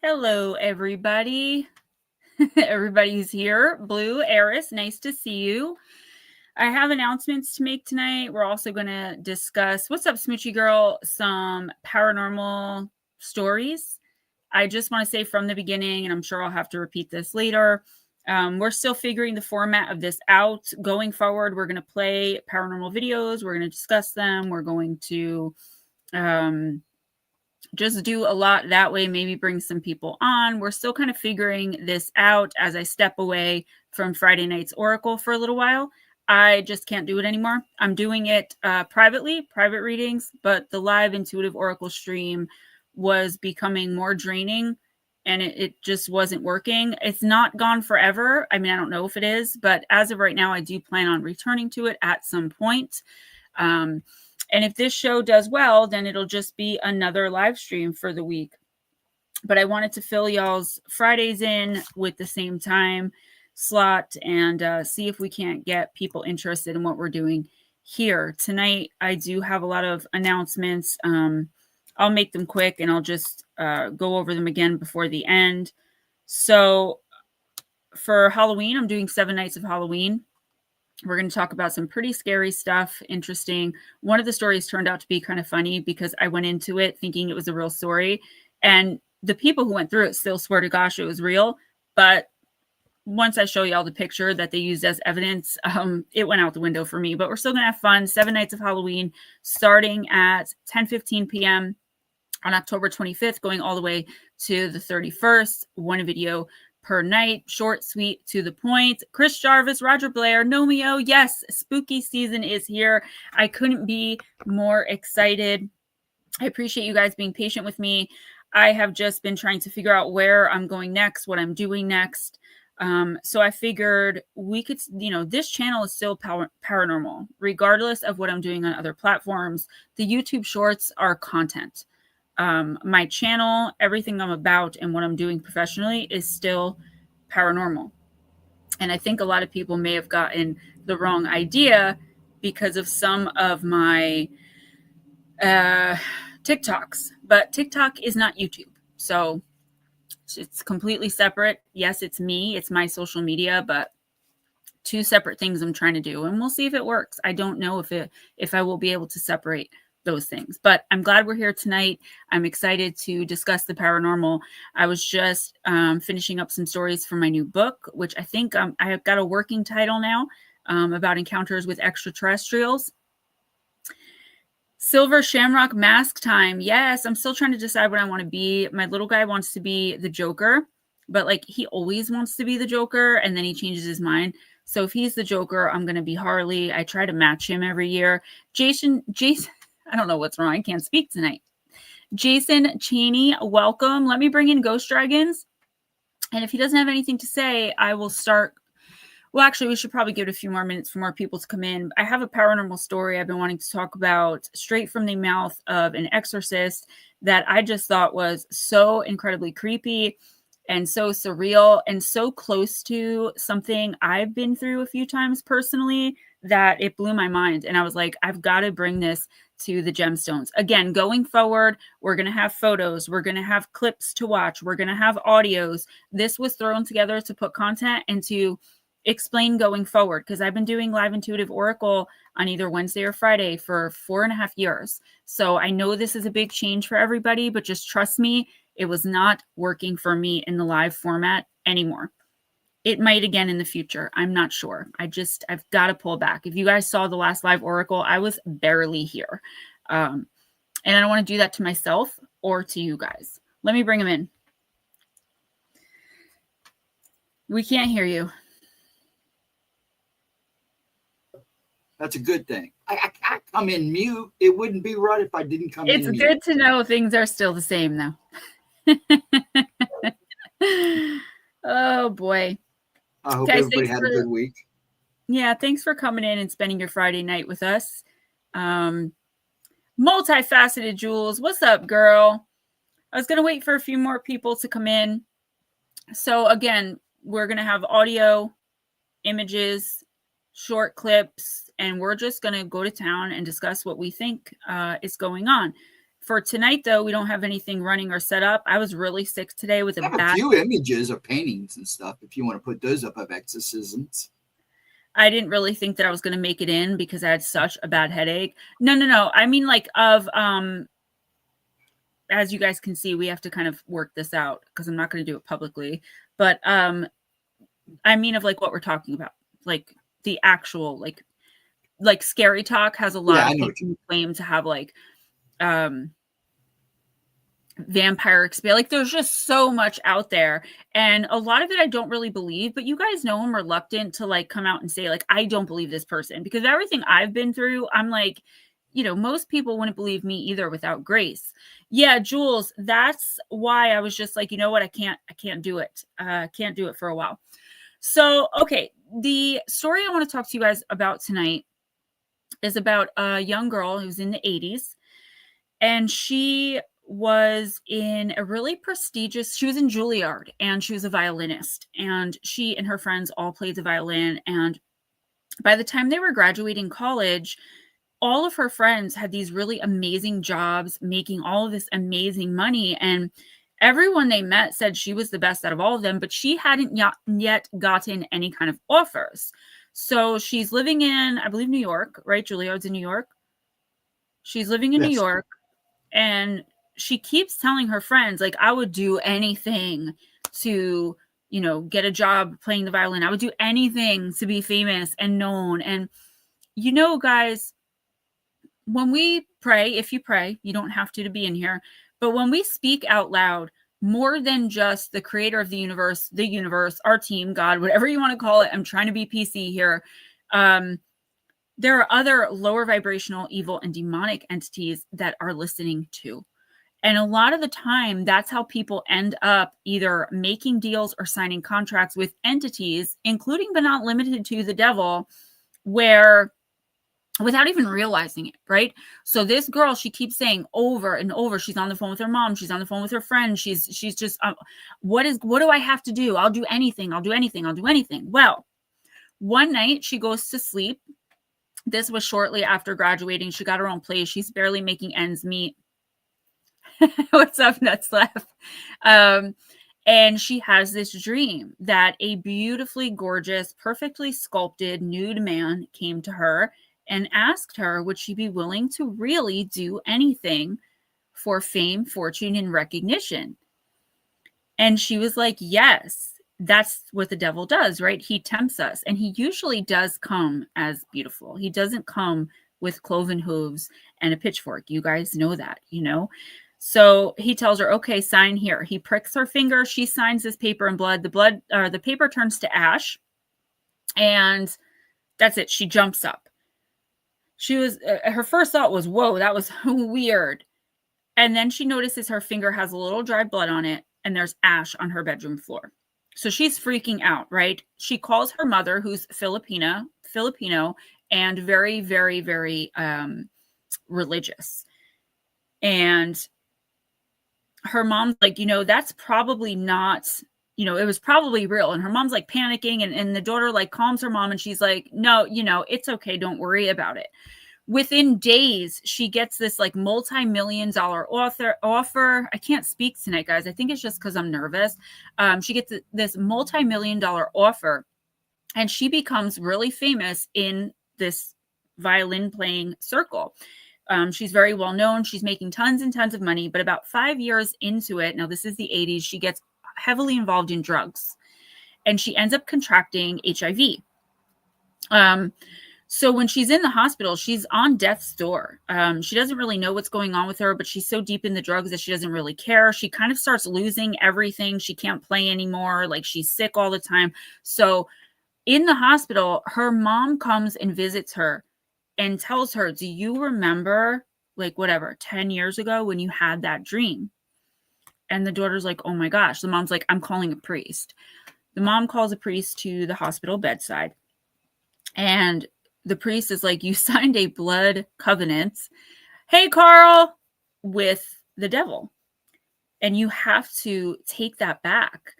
Hello, everybody. Everybody's here. Blue, Eris, nice to see you. I have announcements to make tonight. We're also going to discuss, what's up, Smoochy Girl, some paranormal stories. I just want to say from the beginning, and I'm sure I'll have to repeat this later, we're still figuring the format of this out. Going forward, we're going to play paranormal videos. We're going to discuss them. We're going to just do a lot that way, maybe bring some people on. We're still kind of figuring this out as I step away from Friday night's Oracle for a little while. I just can't do it anymore. I'm doing it privately, private readings, but the live intuitive Oracle stream was becoming more draining and it just wasn't working. It's not gone forever. I mean, I don't know if it is, but as of right now, I do plan on returning to it at some point. And if this show does well, then it'll just be another live stream for the week. But I wanted to fill y'all's Fridays in with the same time slot and see if we can't get people interested in what we're doing here. Tonight, I do have a lot of announcements. I'll make them quick and I'll just go over them again before the end. So for Halloween, I'm doing 7 nights of Halloween. We're going to talk about some pretty scary stuff, interesting. One of the stories turned out to be kind of funny because I went into it thinking it was a real story. And the people who went through it still swear to gosh it was real. But once I show you all the picture that they used as evidence, it went out the window for me. But we're still going to have fun. 7 nights of Halloween starting at 10:15 p.m. on October 25th, going all the way to the 31st. One video per night, short, sweet, to the point. Chris Jarvis, Roger Blair, Nomeo. Yes, spooky season is here. I couldn't be more excited. I appreciate you guys being patient with me. I have just been trying to figure out where I'm going next, what I'm doing next. So I figured we could, this channel is still paranormal, regardless of what I'm doing on other platforms. The YouTube shorts are content. My channel, everything I'm about and what I'm doing professionally is still paranormal. And I think a lot of people may have gotten the wrong idea because of some of my TikToks, but TikTok is not YouTube. So it's completely separate. Yes, it's me, it's my social media, but two separate things I'm trying to do. And we'll see if it works. I don't know if I will be able to separate those things, but I'm glad we're here tonight. I'm excited to discuss the paranormal. I was just finishing up some stories for my new book, which I think I have got a working title now, about encounters with extraterrestrials. Silver Shamrock Mask time. Yes, I'm still trying to decide what I want to be. My little guy wants to be the Joker, but like he always wants to be the Joker and then he changes his mind. So if he's the Joker, I'm going to be Harley. I try to match him every year. Jason, I don't know what's wrong. I can't speak tonight. Jason Cheney, welcome. Let me bring in Ghost Dragons. And if he doesn't have anything to say, I will start. Well, actually, we should probably give it a few more minutes for more people to come in. I have a paranormal story I've been wanting to talk about straight from the mouth of an exorcist that I just thought was so incredibly creepy and so surreal and so close to something I've been through a few times personally that it blew my mind. And I was like, I've got to bring this to the gemstones. Again, going forward, we're going to have photos. We're going to have clips to watch. We're going to have audios. This was thrown together to put content and to explain going forward, because I've been doing live intuitive oracle on either Wednesday or Friday for 4.5 years. So I know this is a big change for everybody, but just trust me, it was not working for me in the live format anymore. It might again in the future. I'm not sure. I've got to pull back. If you guys saw the last live oracle, I was barely here. And I don't want to do that to myself or to you guys. Let me bring him in. We can't hear you. That's a good thing. I come in mute. It wouldn't be right if I didn't come in mute. It's good to know things are still the same, though. Oh, boy. I hope everybody had a good week. Yeah, thanks for coming in and spending your Friday night with us. Multifaceted Jules, what's up, girl? I was going to wait for a few more people to come in. So, again, we're going to have audio, images, short clips, and we're just going to go to town and discuss what we think is going on. For tonight, though, we don't have anything running or set up. I was really sick today with I a have a bad. few images of paintings and stuff if you want to put those up of exorcisms. I didn't really think that I was going to make it in because I had such a bad headache. No. I mean, like, of as you guys can see, we have to kind of work this out because I'm not going to do it publicly. But I mean, of like what we're talking about, like the actual like Scary Talk has a lot of people who claim to have like vampire experience. Like there's just so much out there, and a lot of it I don't really believe, but you guys know I'm reluctant to like come out and say like I don't believe this person, because everything I've been through, I'm like, you know, most people wouldn't believe me either without grace. Yeah, Jules, that's why I was just like, you know what, I can't do it. Can't do it for a while. So okay, the story I want to talk to you guys about tonight is about a young girl who's in the 80s, and she was in a really prestigious, she was in Juilliard, and she was a violinist, and she and her friends all played the violin. And by the time they were graduating college, all of her friends had these really amazing jobs, making all of this amazing money. And everyone they met said she was the best out of all of them, but she hadn't yet gotten any kind of offers. So she's living in, I believe, New York, right? Juilliard's in New York. She's living in New York, and she keeps telling her friends, like, I would do anything to, you know, get a job playing the violin. I would do anything to be famous and known. And, you know, guys, when we pray, if you pray, you don't have to be in here, but when we speak out loud, more than just the creator of the universe, our team, God, whatever you want to call it, I'm trying to be PC here. There are other lower vibrational, evil, and demonic entities that are listening too. And a lot of the time, that's how people end up either making deals or signing contracts with entities, including but not limited to the devil, where without even realizing it, right? So this girl, she keeps saying over and over, she's on the phone with her mom, she's on the phone with her friend, she's just, what do I have to do? I'll do anything. Well, one night she goes to sleep. This was shortly after graduating. She got her own place. She's barely making ends meet. What's up, Nuts Laugh? And she has this dream that a beautifully gorgeous, perfectly sculpted nude man came to her and asked her, would she be willing to really do anything for fame, fortune, and recognition? And she was like, yes. That's what the devil does, right? He tempts us, and he usually does come as beautiful. He doesn't come with cloven hooves and a pitchfork. You guys know that, you know? So he tells her, okay, sign here. He pricks her finger. She signs this paper in blood. The paper turns to ash, and that's it. She jumps up. She was, her first thought was, whoa, that was weird. And then she notices her finger has a little dry blood on it, and there's ash on her bedroom floor. So she's freaking out, right? She calls her mother, who's Filipino, and very, very, very religious. And her mom's like, you know, that's probably not, you know, it was probably real. And her mom's like panicking, and the daughter like calms her mom, and she's like, no, you know, it's okay. Don't worry about it. Within days, she gets this like multi-million-dollar offer. I can't speak tonight, guys. I think it's just because I'm nervous. She gets this multi-million-dollar offer, and she becomes really famous in this violin playing circle. She's very well known. She's making tons and tons of money. But about 5 years into it, now this is the 80s, she gets heavily involved in drugs, and she ends up contracting HIV. So when she's in the hospital, she's on death's door. She doesn't really know what's going on with her, but she's so deep in the drugs that she doesn't really care. She kind of starts losing everything. She can't play anymore. Like, she's sick all the time. So in the hospital, her mom comes and visits her and tells her, do you remember, like, whatever, 10 years ago when you had that dream? And the daughter's like, oh my gosh. The mom's like, I'm calling a priest. The mom calls a priest to the hospital bedside. And the priest is like, you signed a blood covenant, hey, Carl, with the devil. And you have to take that back.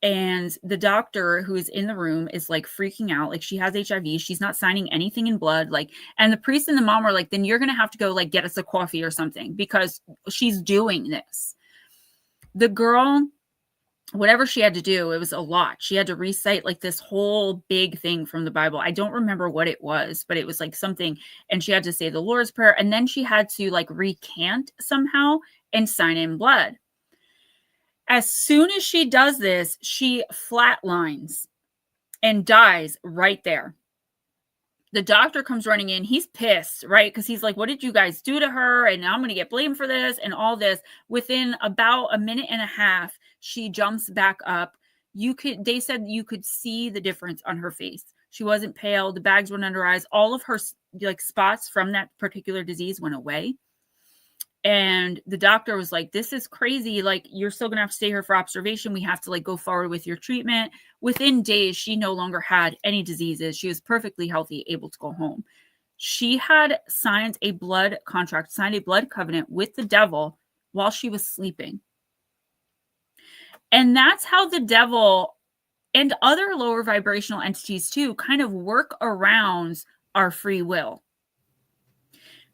And the doctor who is in the room is like freaking out. Like, she has HIV. She's not signing anything in blood. Like, and the priest and the mom were like, then you're going to have to go like get us a coffee or something because she's doing this. The girl, whatever she had to do, it was a lot. She had to recite like this whole big thing from the Bible. I don't remember what it was, but it was like something. And she had to say the Lord's Prayer. And then she had to like recant somehow and sign in blood. As soon as she does this, she flatlines and dies right there. The doctor comes running in. He's pissed, right? Because he's like, what did you guys do to her? And now I'm going to get blamed for this and all this. Within about a minute and a half, she jumps back up. They said you could see the difference on her face. She wasn't pale. The bags went under her eyes. All of her like spots from that particular disease went away. And the doctor was like, this is crazy. Like, you're still going to have to stay here for observation. We have to like go forward with your treatment. Within days, she no longer had any diseases. She was perfectly healthy, able to go home. She had signed a blood contract, signed a blood covenant with the devil while she was sleeping. And that's how the devil and other lower vibrational entities too kind of work around our free will.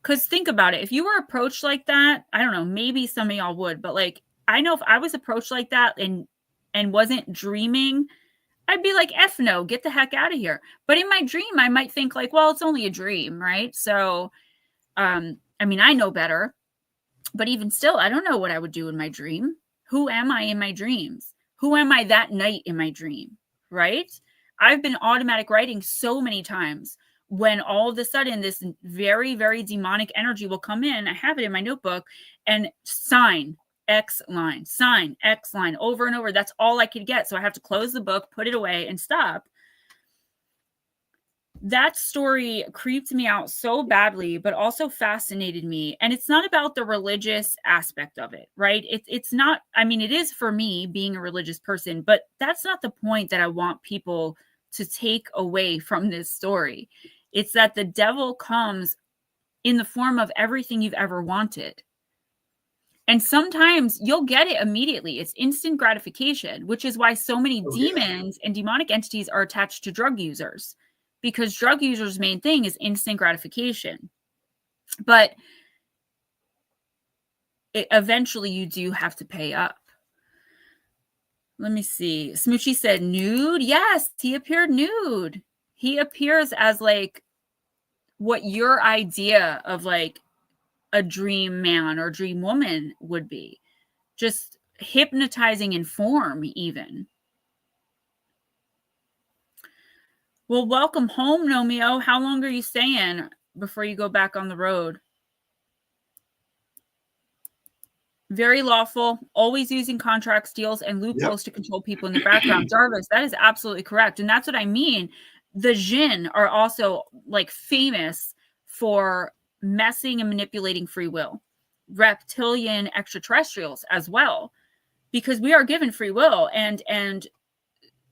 Because think about it. If you were approached like that, I don't know, maybe some of y'all would, but like, I know if I was approached like that and wasn't dreaming, I'd be like, F no, get the heck out of here. But in my dream, I might think like, well, it's only a dream, right? So, I mean, I know better, but even still, I don't know what I would do in my dream. Who am I in my dreams? Who am I that night in my dream, right? I've been automatic writing so many times when all of a sudden this very, very demonic energy will come in. I have it in my notebook and sign X line, sign X line over and over. That's all I could get. So I have to close the book, put it away and stop. That story creeped me out so badly, but also fascinated me. And it's not about the religious aspect of it, right? It's not, I mean, it is for me being a religious person, but that's not the point that I want people to take away from this story. It's that the devil comes in the form of everything you've ever wanted. And sometimes you'll get it immediately. It's instant gratification, which is why so many demons and demonic entities are attached to drug users, because drug users' main thing is instant gratification. But eventually you do have to pay up. Let me see. Smoochie said nude. Yes, he appeared nude. He appears as like what your idea of like a dream man or dream woman would be. Just hypnotizing in form even. Well, welcome home, Nomeo. How long are you staying before you go back on the road? Very lawful, always using contracts, deals, and loopholes to control people in the background. Jarvis, that is absolutely correct. And that's what I mean. The Jinn are also like famous for messing and manipulating free will. Reptilian extraterrestrials as well, because we are given free will, and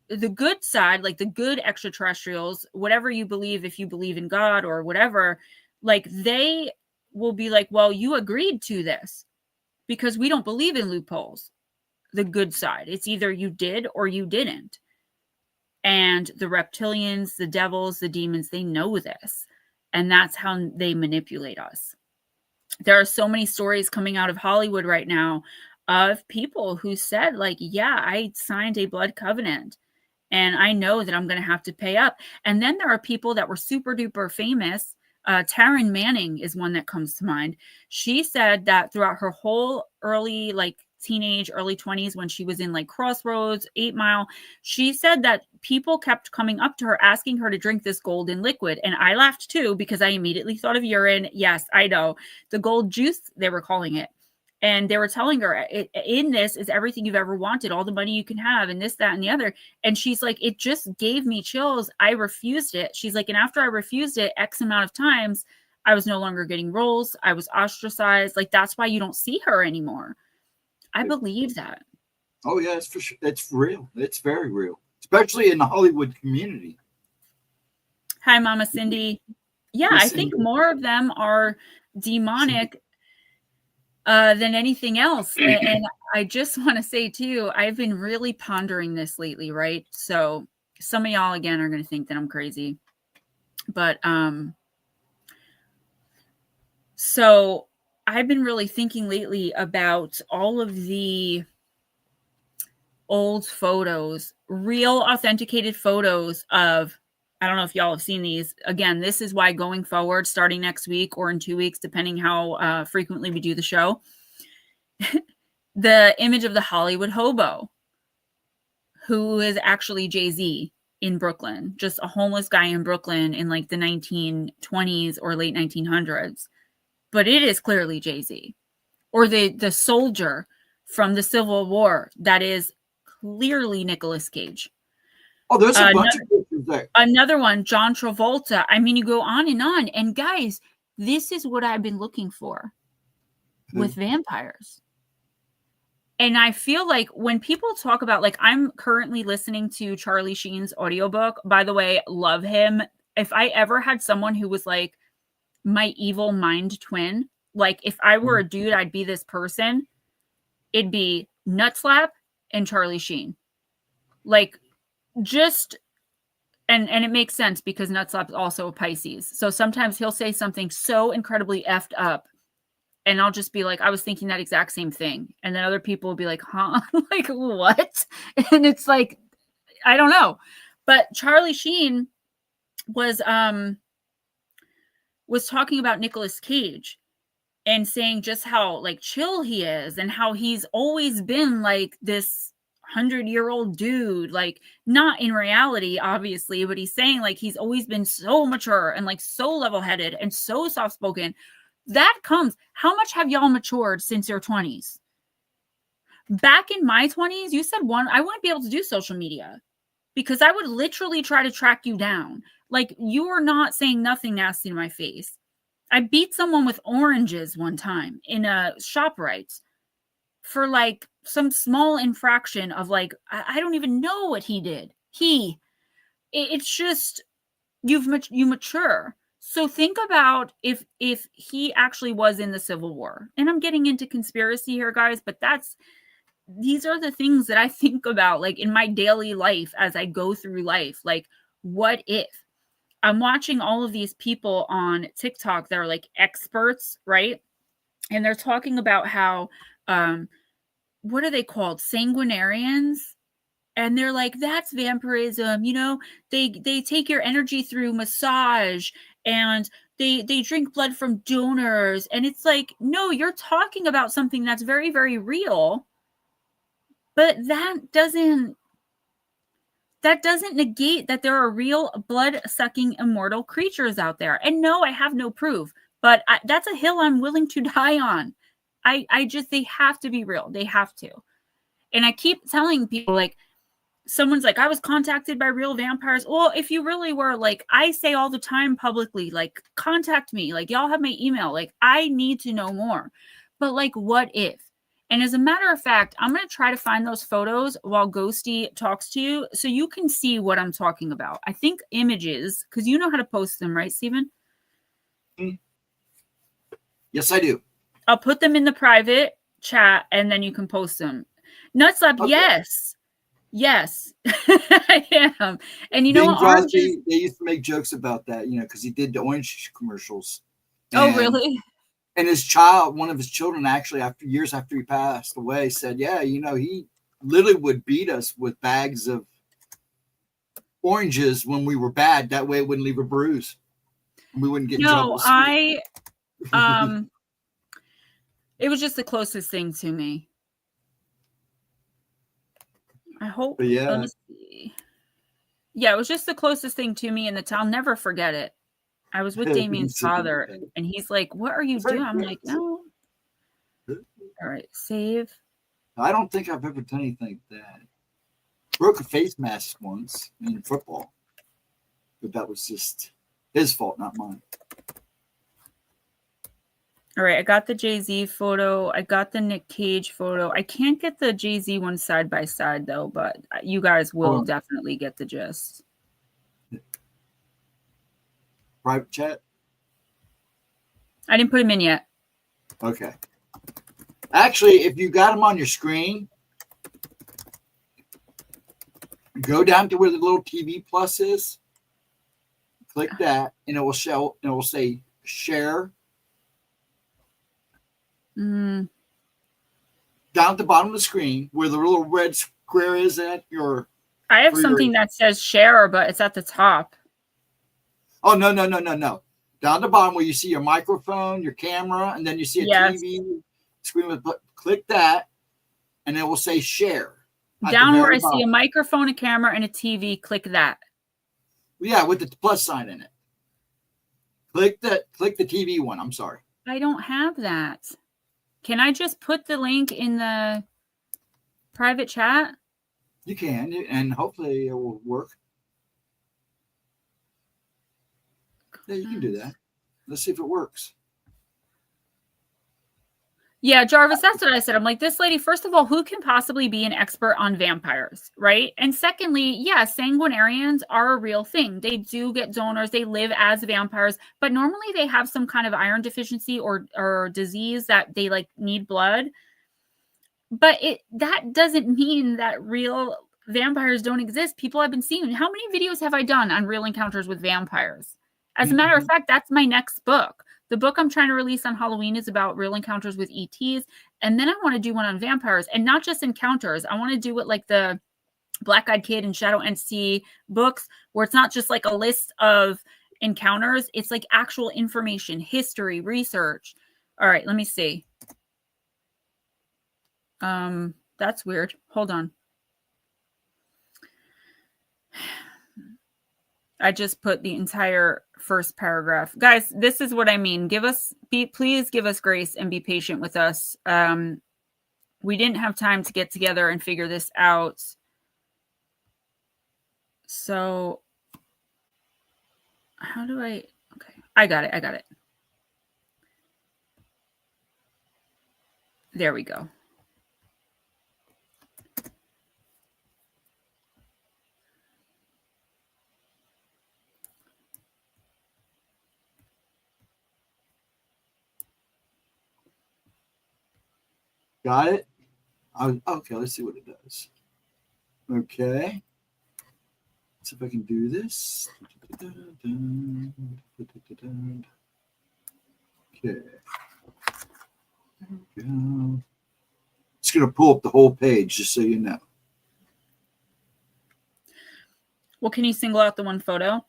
the good side, like the good extraterrestrials, whatever you believe, if you believe in God or whatever, like they will be like, well, you agreed to this because we don't believe in loopholes. The good side, it's either you did or you didn't. And the reptilians, the devils, the demons, they know this. And that's how they manipulate us. There are so many stories coming out of Hollywood right now of people who said like, yeah, I signed a blood covenant and I know that I'm going to have to pay up. And then there are people that were super duper famous. Taryn Manning is one that comes to mind. She said that throughout her whole early, like teenage, early 20s, when she was in like Crossroads, 8 Mile, she said that people kept coming up to her asking her to drink this golden liquid. And I laughed too, because I immediately thought of urine. Yes, I know. The gold juice, they were calling it. And they were telling her, in this is everything you've ever wanted, all the money you can have, and this, that, and the other. And she's like, it just gave me chills. I refused it. She's like, and after I refused it X amount of times, I was no longer getting roles. I was ostracized. Like, that's why you don't see her anymore. I believe that. Oh, yeah, it's for sure. It's real. It's very real, especially in the Hollywood community. Hi, Mama Cindy. Yeah, I think more of them are demonic. than anything else. And I just want to say too, I've been really pondering this lately, right? So some of y'all again are going to think that I'm crazy, but so I've been really thinking lately about all of the old photos, real authenticated photos of, I don't know if y'all have seen these. Again, this is why going forward, starting next week or in 2 weeks, depending how frequently we do the show, the image of the Hollywood hobo, who is actually Jay-Z in Brooklyn, just a homeless guy in Brooklyn in like the 1920s or late 1900s. But it is clearly Jay-Z. Or the soldier from the Civil War that is clearly Nicolas Cage. Oh, there's a bunch of pictures there. Another one, John Travolta. I mean, you go on. And guys, this is what I've been looking for with vampires. And I feel like when people talk about, like, I'm currently listening to Charlie Sheen's audiobook. By the way, love him. If I ever had someone who was like my evil mind twin, like if I were a dude, I'd be this person. It'd be Nutslap and Charlie Sheen. Like, just, and it makes sense because Nutslap's also a Pisces. So sometimes he'll say something so incredibly effed up, and I'll just be like, I was thinking that exact same thing. And then other people will be like, huh? Like, what? And it's like, I don't know. But Charlie Sheen was talking about Nicolas Cage and saying just how like chill he is and how he's always been like this 100-year-old dude, like not in reality, obviously, but he's saying like he's always been so mature and like so level-headed and so soft-spoken. That comes, how much have y'all matured since your 20s? Back in my 20s, you said I wouldn't be able to do social media because I would literally try to track you down. Like, you are not saying nothing nasty to my face. I beat someone with oranges one time in a ShopRite for like some small infraction of like, I don't even know what he did. It's just, you mature. So think about if he actually was in the Civil War. And I'm getting into conspiracy here, guys, but these are the things that I think about like in my daily life as I go through life. Like, what if? I'm watching all of these people on TikTok that are like experts, right? And they're talking about how, what are they called? Sanguinarians. And they're like, that's vampirism. You know, they take your energy through massage and they drink blood from donors. And it's like, no, you're talking about something that's very, very real. But that doesn't negate that there are real blood-sucking immortal creatures out there. And no, I have no proof, but that's a hill I'm willing to die on. I just, they have to be real. They have to. And I keep telling people, like, someone's like, I was contacted by real vampires. Well, if you really were, like, I say all the time publicly, like, contact me. Like, y'all have my email. Like, I need to know more. But, like, what if? And as a matter of fact, I'm going to try to find those photos while Ghosty talks to you so you can see what I'm talking about. I think images, because you know how to post them, right, Stephen? Yes, I do. I'll put them in the private chat and then you can post them. Nutslap, okay. Yes, I am. And you know what? Crosby, they used to make jokes about that, you know, because he did the orange commercials. Oh, really? And his child, one of his children, actually, years after he passed away, said, yeah, you know, he literally would beat us with bags of oranges when we were bad. That way it wouldn't leave a bruise. And we wouldn't get in trouble. It was just the closest thing to me. I hope. But yeah. Let me see. Yeah, it was just the closest thing to me, and I'll never forget it. I was with Damien's father, and he's like, what are you doing? I'm like, no. All right, save. I don't think I've ever done anything like that. Broke a face mask once in football, but that was just his fault, not mine. All right, I got the Jay-Z photo. I got the Nick Cage photo. I can't get the Jay-Z one side by side, though, but you guys will definitely get the gist. Private chat? I didn't put him in yet. Okay. Actually, if you got them on your screen, go down to where the little TV plus is. Click that, and it will show. And it will say share. Mm. Down at the bottom of the screen, where the little red square is at your. I have something that says share, but it's at the top. Oh no! Down at the bottom where you see your microphone, your camera, and then you see a TV screen with. Click that, and it will say share. Down where I see a microphone, a camera, and a TV, click that. Yeah, with the plus sign in it. Click the TV one. I'm sorry. I don't have that. Can I just put the link in the private chat? You can, and hopefully it will work. Yeah, you can do that. Let's see if it works. Yeah, Jarvis, that's what I said. I'm like, this lady, first of all, who can possibly be an expert on vampires, right? And secondly, yeah, sanguinarians are a real thing. They do get donors. They live as vampires, but normally they have some kind of iron deficiency or disease that they like need blood. But that doesn't mean that real vampires don't exist. People have been seeing. How many videos have I done on real encounters with vampires? As a matter of fact, that's my next book. The book I'm trying to release on Halloween is about real encounters with ETs. And then I want to do one on vampires, and not just encounters. I want to do it like the Black Eyed Kid and Shadow Entity books, where it's not just like a list of encounters. It's like actual information, history, research. All right, let me see. That's weird. Hold on. I just put the entire first paragraph. Guys, this is what I mean. Please give us grace and be patient with us. We didn't have time to get together and figure this out. So how do I, okay, I got it. There we go. Got it? Okay, let's see what it does. Okay. Let's see if I can do this. Okay. There we go. It's going to pull up the whole page, just so you know. Well, can you single out the one photo?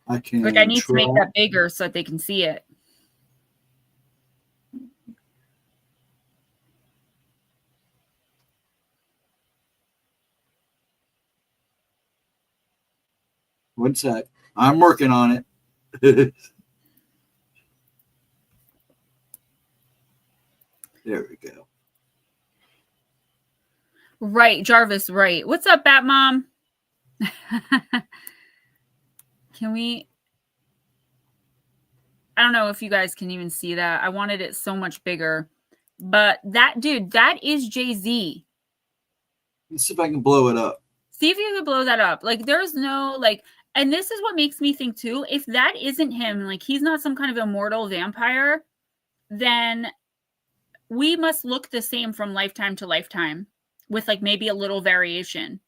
I can. Like, I need to make that bigger so that they can see it. One sec. I'm working on it. There we go. Right, Jarvis, right. What's up, Bat Mom? Can we... I don't know if you guys can even see that. I wanted it so much bigger. But that, dude, that is Jay-Z. Let's see if I can blow it up. See if you can blow that up. Like, there's no, like... And this is what makes me think, too, if that isn't him, like, he's not some kind of immortal vampire, then we must look the same from lifetime to lifetime with, like, maybe a little variation.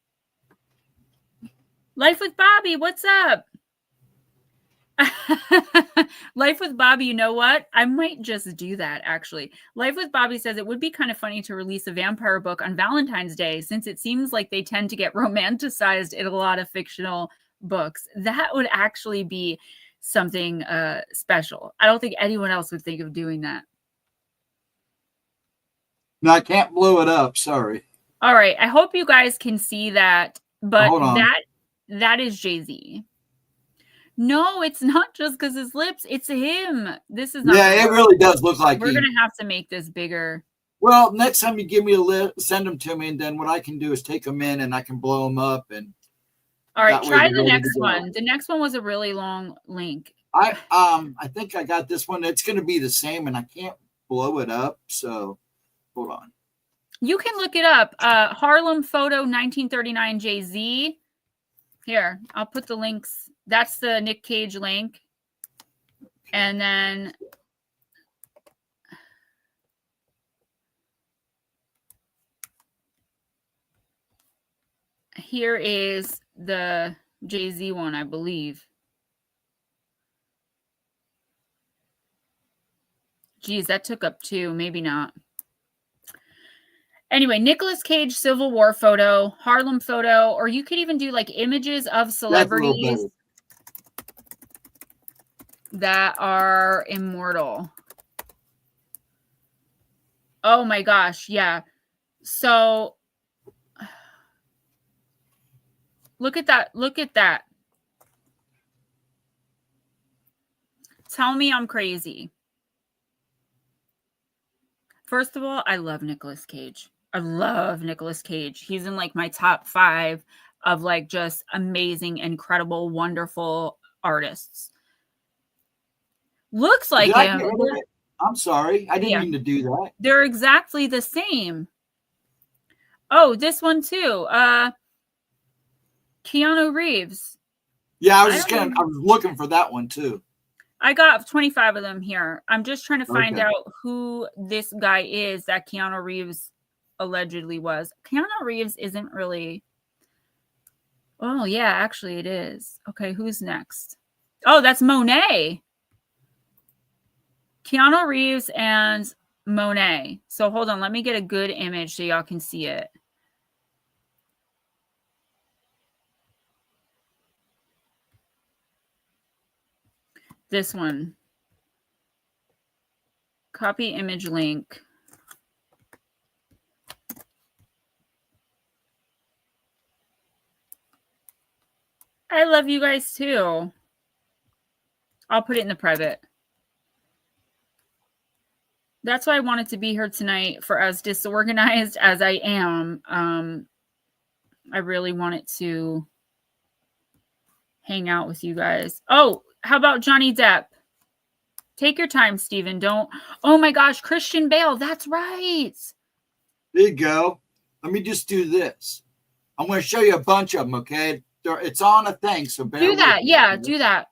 Life with Bobby, what's up? Life with Bobby, you know what? I might just do that, actually. Life with Bobby says it would be kind of funny to release a vampire book on Valentine's Day, since it seems like they tend to get romanticized in a lot of fictional books. That would actually be something special. I don't think anyone else would think of doing that. No, I can't blow it up. Sorry. All right. I hope you guys can see that. But hold on. that is Jay-Z. No, it's not just because his lips. It's him. This is not. Yeah, it really does look like we're going to have to make this bigger. Well, next time you give me a list, send them to me, and then what I can do is take them in and I can blow them up. And all right, try the next one. The next one was a really long link. I think I got this one. It's going to be the same, and I can't blow it up. So hold on. You can look it up. Harlem Photo 1939 Jay-Z. Here, I'll put the links. That's the Nick Cage link. And then here is the Jay-Z one, I believe. Geez, that took up 2. Maybe not. Anyway, Nicolas Cage Civil War photo, Harlem photo, or you could even do like images of celebrities that are immortal. Oh my gosh, yeah. So look at that. Look at that. Tell me I'm crazy. First of all, I love Nicolas Cage. I love Nicolas Cage. He's in like my top 5 of like just amazing, incredible, wonderful artists. Looks like him. I'm sorry. I didn't mean to do that. They're exactly the same. Oh, this one too. Keanu Reeves. Yeah, I was looking for that one too. I got 25 of them here. I'm just trying to find out who this guy is that Keanu Reeves allegedly was. Keanu Reeves isn't really. Oh, yeah, actually it is. Okay, who's next? Oh, that's Monet. Keanu Reeves and Monet. So hold on. Let me get a good image so y'all can see it. This one. Copy image link. I love you guys too. I'll put it in the private. That's why I wanted to be here tonight, for as disorganized as I am. I really wanted to hang out with you guys. Oh, how about Johnny Depp? Take your time, Steven. Don't. Oh my gosh, Christian Bale. That's right. There you go. Let me just do this. I'm going to show you a bunch of them, okay? It's on a thing, so bear do that. with me. Yeah, do that.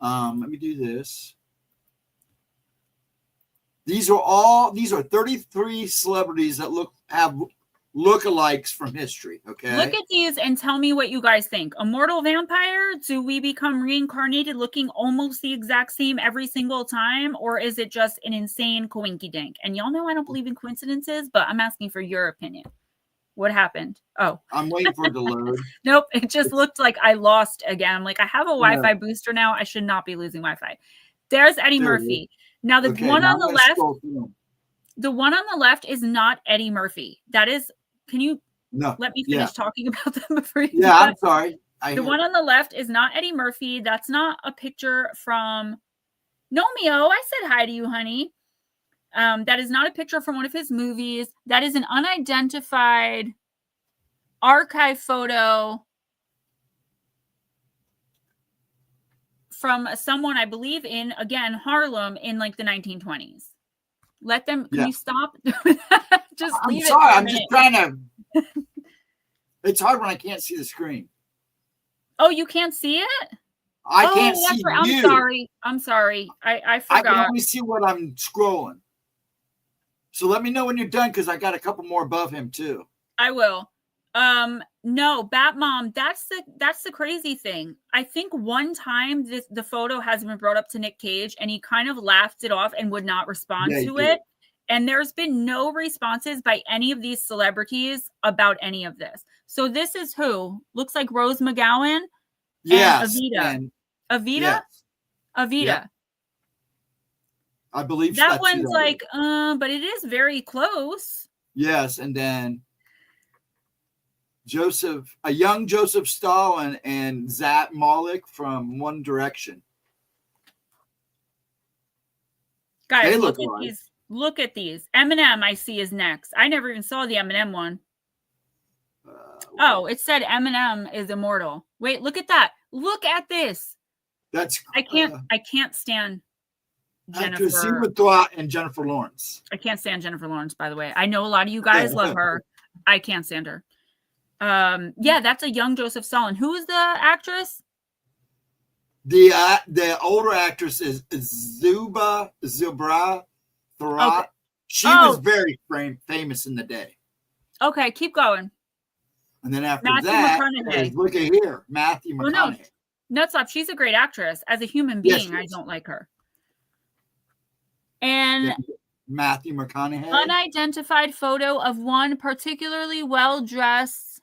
Let me do this. These are 33 celebrities that have lookalikes from history, okay? Look at these and tell me what you guys think. A mortal vampire? Do we become reincarnated looking almost the exact same every single time? Or is it just an insane coinky-dink? And y'all know I don't believe in coincidences, but I'm asking for your opinion. What happened? Oh. I'm waiting for it to load. Nope. It just looked like I lost again. I'm like, I have a Wi-Fi booster now. I should not be losing Wi-Fi. There's Eddie Murphy. Now the one on the left, the one on the left is not Eddie Murphy. That is, can you let me finish talking about them before you I'm sorry. The one on the left is not Eddie Murphy. That's not a picture from Nomeo. I said hi to you, honey. That is not a picture from one of his movies. That is an unidentified archive photo from someone, I believe, in, again, Harlem in like the 1920s. Let them, can you stop doing that? Just leave it. I'm just trying to. It's hard when I can't see the screen. Oh, you can't see it? I can't see you. I'm sorry. I forgot. I can only see what I'm scrolling. So let me know when you're done, because I got a couple more above him too. I will. No, Batmom, that's the crazy thing. I think one time the photo has been brought up to Nick Cage and he kind of laughed it off and would not respond to it. And there's been no responses by any of these celebrities about any of this. So this is who? Looks like Rose McGowan and Avita. Avita? Avita. Yep. I believe that one's like, but it is very close. Yes, and then a young Joseph Stalin and Zapp Malik from One Direction. Guys, look at these. Look at these. Eminem, I see, is next. I never even saw the Eminem one. Oh, it said Eminem is immortal. Wait, look at that. Look at this. I can't stand Jennifer and Jennifer Lawrence. I can't stand Jennifer Lawrence, by the way. I know a lot of you guys love her. I can't stand her. Yeah, that's a young Joseph Stalin. Who is the actress? The older actress is Zubra Therat. Okay. She was very famous in the day. Okay, keep going. And then after Matthew that, McConaughey. look at here, Matthew McConaughey. No, Nutstop. She's a great actress. As a human being, I don't like her. And Matthew McConaughey. Unidentified photo of one particularly well-dressed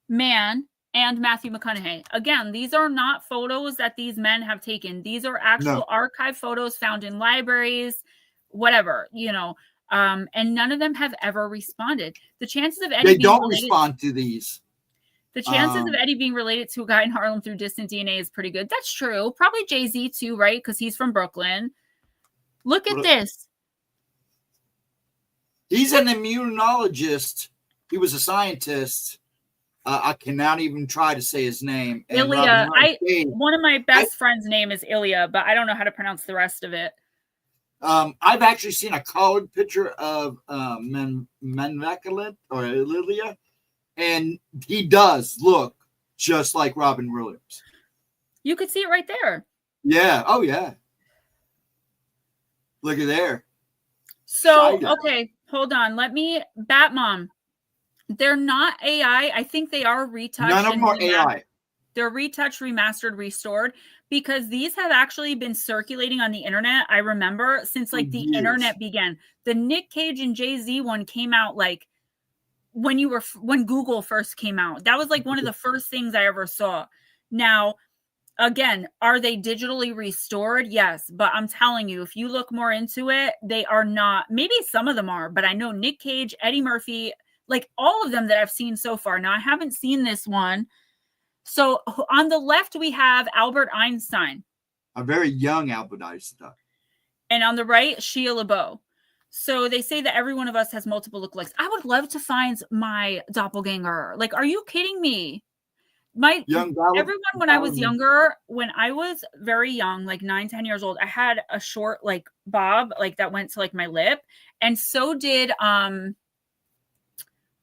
man and Matthew McConaughey. Again, these are not photos that these men have taken. These are actual archive photos found in libraries, whatever, and none of them have ever responded. The chances of Eddie respond to these. The chances of Eddie being related to a guy in Harlem through distant DNA is pretty good. That's true. Probably Jay-Z too, right? Because he's from Brooklyn. Look at this. He's an immunologist. He was a scientist. I cannot even try to say his name. Ilya. One of my best friends' name is Ilya, but I don't know how to pronounce the rest of it. I've actually seen a colored picture of Menvekalit or Lilia, and he does look just like Robin Williams. You could see it right there. Yeah. Oh, yeah. Look at there. So, okay, hold on. Batmom. They're not AI. I think they are retouched. None of them are AI. They're retouched, remastered, restored, because these have actually been circulating on the internet. I remember since the internet began. The Nick Cage and Jay-Z one came out when Google first came out. That was one of the first things I ever saw. Now, again, are they digitally restored? Yes, but I'm telling you, if you look more into it, they are not. Maybe some of them are, but I know Nick Cage, Eddie Murphy, all of them that I've seen so far. Now, I haven't seen this one. So on the left, we have Albert Einstein. A very young Albert Einstein. And on the right, Shia LaBeouf. So they say that every one of us has multiple lookalikes. I would love to find my doppelganger. Are you kidding me? Everyone, when I was younger, when I was very young, 9, 10 years old, I had a short, bob, that went to my lip. And so did,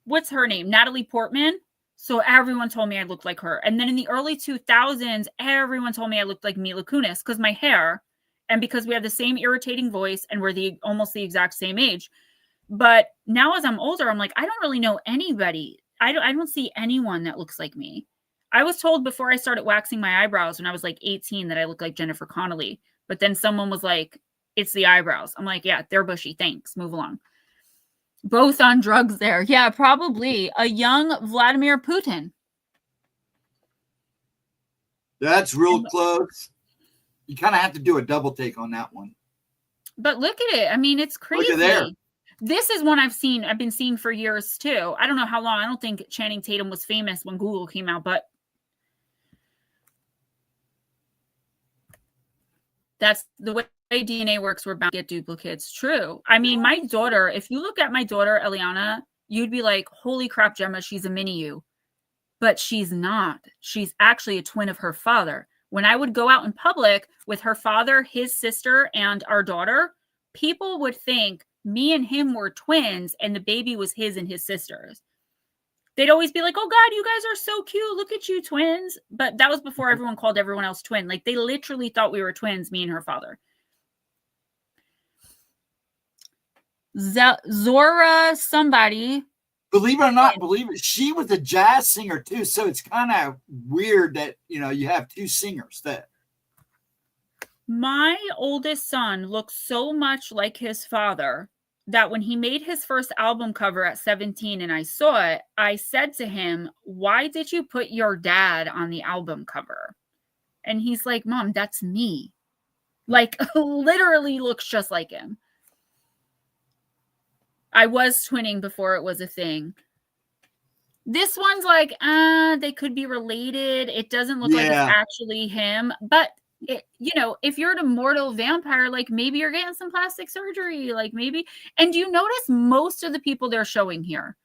what's her name? Natalie Portman. So everyone told me I looked like her. And then in the early 2000s, everyone told me I looked like Mila Kunis because my hair, and because we have the same irritating voice and we're almost the exact same age. But now as I'm older, I'm I don't really know anybody. I don't see anyone that looks like me. I was told before I started waxing my eyebrows when I was 18 that I look like Jennifer Connelly. But then someone was like, it's the eyebrows. I'm yeah, they're bushy. Thanks. Move along. Both on drugs there. Yeah, probably. A young Vladimir Putin. That's real close. You kind of have to do a double take on that one. But look at it. I mean, it's crazy. Look at there. This is one I've been seeing for years too. I don't know how long. I don't think Channing Tatum was famous when Google came out, but that's the way DNA works. We're bound to get duplicates. True. I mean, my daughter, if you look at my daughter, Eliana, you'd be like, holy crap, Gemma, she's a mini you. But she's not. She's actually a twin of her father. When I would go out in public with her father, his sister, and our daughter, people would think me and him were twins and the baby was his and his sister's. They'd always be like, oh God, you guys are so cute. Look at you, twins. But that was before everyone called everyone else twin. They literally thought we were twins, me and her father. Zora somebody. Believe it or not, she was a jazz singer too. So it's kind of weird that, you have two singers that. My oldest son looks so much like his father that when he made his first album cover at 17 and I saw it, I said to him, why did you put your dad on the album cover? And he's like, Mom, that's me. Literally looks just like him. I was twinning before it was a thing. This one's they could be related. It doesn't look like it's actually him. But, if you're an immortal vampire, maybe you're getting some plastic surgery. Maybe. And do you notice most of the people they're showing here?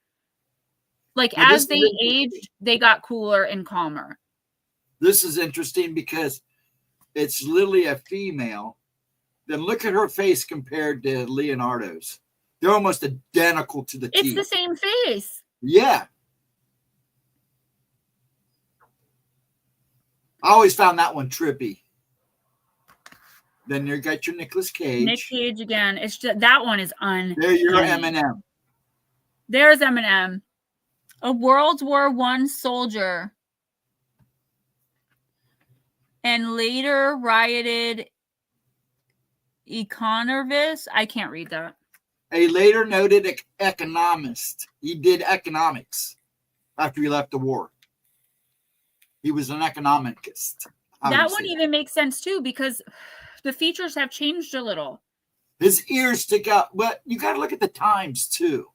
As they aged, they got cooler and calmer. This is interesting because it's literally a female. Then look at her face compared to Leonardo's. They're almost identical to the teeth. It's the same face. Yeah. I always found that one trippy. Then you got your Nicolas Cage. Nick Cage again. It's just that one is There you're Eminem. There's Eminem. A World War I soldier and later rioted economist. I can't read that. A later noted economist. He did economics after he left the war. He was an economist. That one even makes sense too, because the features have changed a little. His ears stick out, but you got to look at the times too.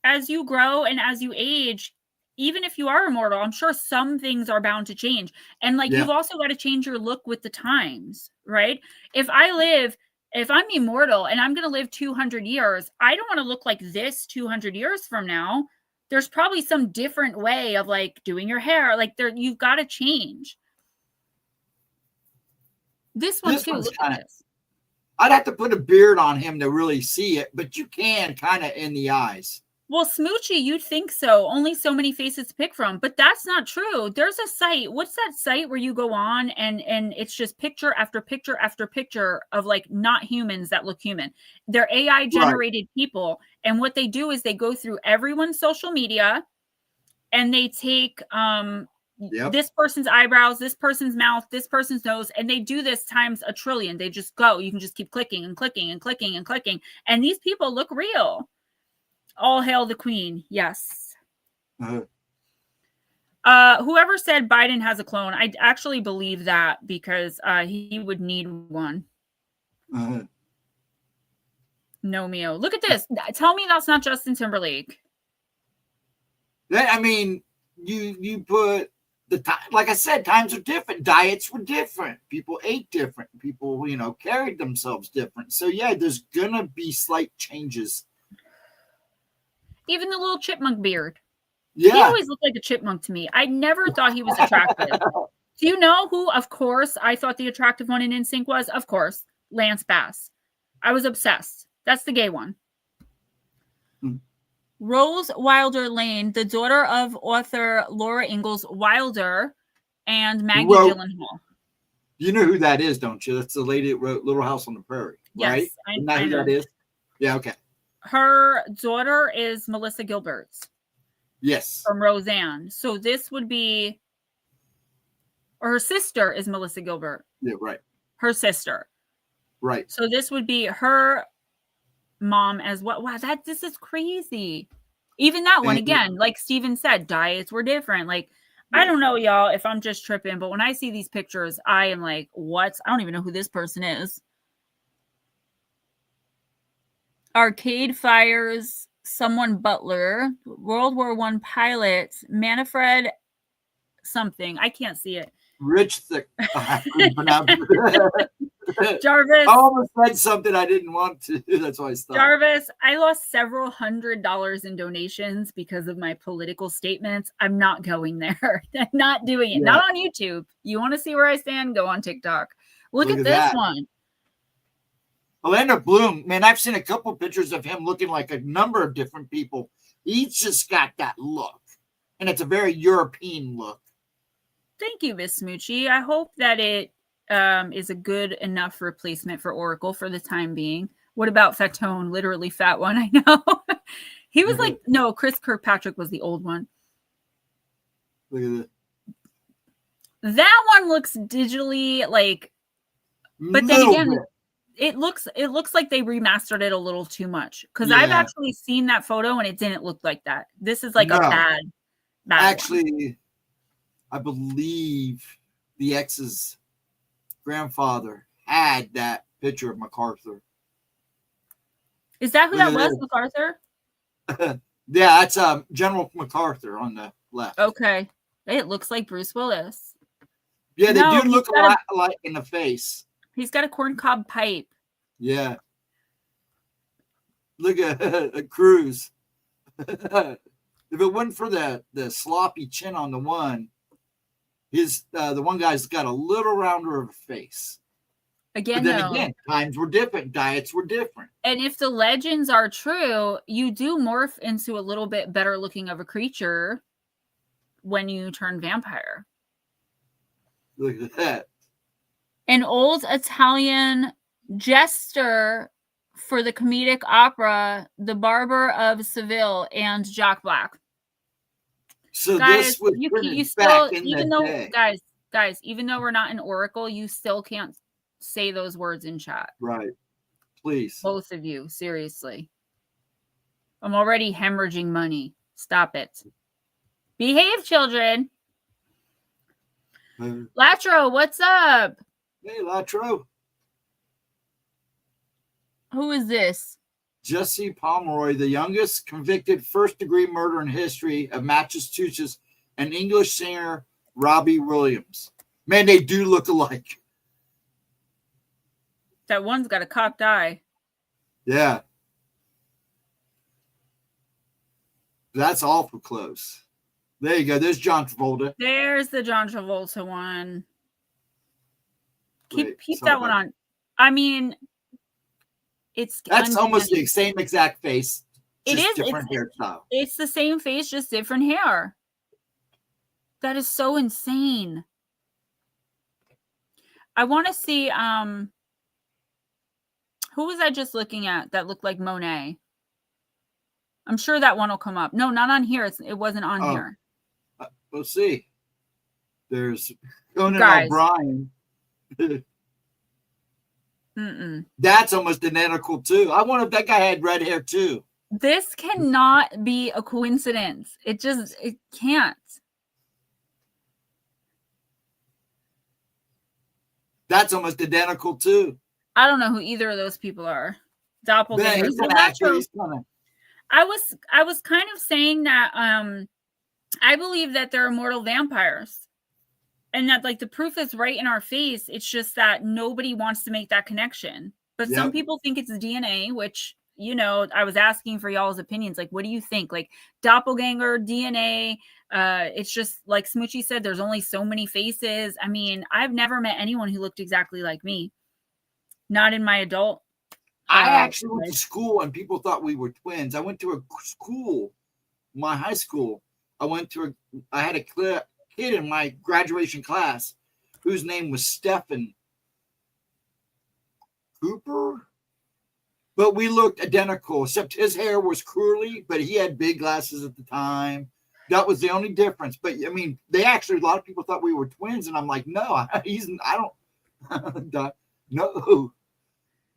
As you grow and as you age, even if you are immortal, I'm sure some things are bound to change. And like, you've also got to change your look with the times, right? If I'm immortal and I'm going to live 200 years, I don't want to look like this 200 years from now. There's probably some different way of like doing your hair. Like you've got to change. This one too, look at this. I'd have to put a beard on him to really see it, but you can kind of in the eyes. Well, Smoochy, you'd think so. Only so many faces to pick from, but that's not true. There's a site. What's that site where you go on and it's just picture after picture after picture of like not humans that look human. They're AI generated people. And what they do is they go through everyone's social media and they take this person's eyebrows, this person's mouth, this person's nose, and they do this times a trillion. They just go. You can just keep clicking and clicking and clicking and clicking. And these people look real. All hail the queen. Yes. Whoever said Biden has a clone, I actually believe that because he would need one. No, Mio. Look at this. Tell me that's not Justin Timberlake. I mean, you put the time, like I said, times are different. Diets were different. People ate different. People, carried themselves different. So yeah, there's gonna be slight changes. Even the little chipmunk beard. Yeah. He always looked like a chipmunk to me. I never thought he was attractive. Do you know who, of course, I thought the attractive one in NSYNC was? Of course, Lance Bass. I was obsessed. That's the gay one. Rose Wilder Lane, the daughter of author Laura Ingalls Wilder and Maggie Gyllenhaal. You know who that is, don't you? That's the lady that wrote Little House on the Prairie, right? Yes, Isn't that who that is? Yeah, okay. Her daughter is Melissa Gilbert. Yes. From Roseanne. So this would be, or her sister is Melissa Gilbert. Yeah, right. Her sister. Right. So this would be her mom as well. Wow, this is crazy. Even that one, again, like Steven said, diets were different. Like, I don't know, y'all, if I'm just tripping, but when I see these pictures, I am like, what? I don't even know who this person is. Arcade Fire's someone Butler, World War I pilot, Manfred something. I can't see it. Rich thick. Jarvis. I almost said something I didn't want to. That's why I stopped. Jarvis, I lost several $100s in donations because of my political statements. I'm not going there. I'm not doing it. Yeah. Not on YouTube. You want to see where I stand? Go on TikTok. Look at this one. Orlando Bloom, man, I've seen a couple pictures of him looking like a number of different people. He's just got that look. And it's a very European look. Thank you, Miss Smoochie. I hope that it is a good enough replacement for Oracle for the time being. What about Fatone? Literally fat one, I know. He was like, no, Chris Kirkpatrick was the old one. Look at that. That one looks digitally like, but then again, it looks like they remastered it a little too much because I've actually seen that photo and it didn't look like that. This is like a bad actually one. I believe the ex's grandfather had that picture of MacArthur. Is that who that was, MacArthur? Yeah, that's General MacArthur on the left. Okay. It looks like Bruce Willis. Yeah, they do look a lot alike in the face. He's got a corncob pipe. Yeah. Look at Cruz. If it wasn't for the sloppy chin on the one, the one guy's got a little rounder of a face. Again, but then again, times were different, diets were different. And if the legends are true, you do morph into a little bit better looking of a creature when you turn vampire. Look at that. An old Italian jester for the comedic opera The Barber of Seville and Jack Black. So Guys, this was you printed still, back in even the though, day. guys, even though we're not in Oracle, you still can't say those words in chat. Right. Please. Both of you, seriously. I'm already hemorrhaging money. Stop it. Behave, children. Latro, what's up? Hey, Latro. Who is this? Jesse Pomeroy, the youngest convicted first-degree murder in history of Massachusetts, and English singer Robbie Williams. Man, they do look alike. That one's got a cocked eye. Yeah. That's awful close. There you go. There's John Travolta. There's the John Travolta one. Keep Wait, that one on. I mean, that's almost the same exact face. It is different hairstyle. It's the same face, just different hair. That is so insane. I want to see who was I just looking at that looked like Monet? I'm sure that one will come up. No, not on here. It wasn't on here. We'll see. There's Conan O'Brien. That's almost identical too. I wonder if that guy had red hair too. This cannot be a coincidence. It can't. That's almost identical too. I don't know who either of those people are. Doppelgangers. I was kind of saying that I believe that they're immortal vampires. And that like the proof is right in our face. It's just that nobody wants to make that connection. But some people think it's DNA, which, you know, I was asking for y'all's opinions. Like, what do you think? Like doppelganger, DNA. It's just like Smoochie said, there's only so many faces. I mean, I've never met anyone who looked exactly like me. Not in my adult. I actually went to school and people thought we were twins. I went to a school, my high school. I had a kid in my graduation class whose name was Stephen Cooper, but we looked identical, except his hair was curly, but he had big glasses at the time. That was the only difference. But I mean, a lot of people thought we were twins, and I'm like, no, no.